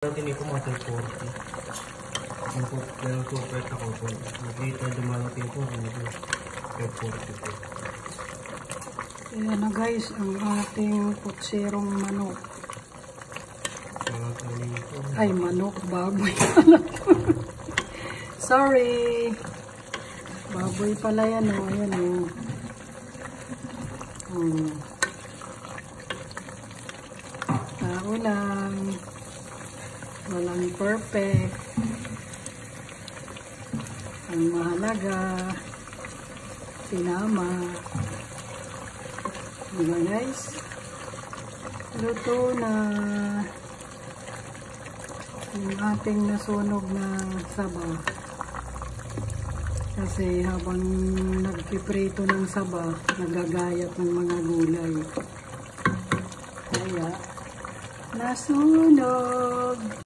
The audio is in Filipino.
Natin ko mga 340. Ang super ako po. Mag-later dumarating po. 540 po. Ayan na guys, ang ating putserong manok. Ay, manok, baboy. Sorry. Baboy pala yan o. Ayan o. Tao lang. Walang perfect. Ang mahalaga, sinama. Diba guys? Luto na yung ating nasunog na saba. Kasi habang nagpiprito ng saba, nagagayat ng mga gulay. Kaya, nasunog!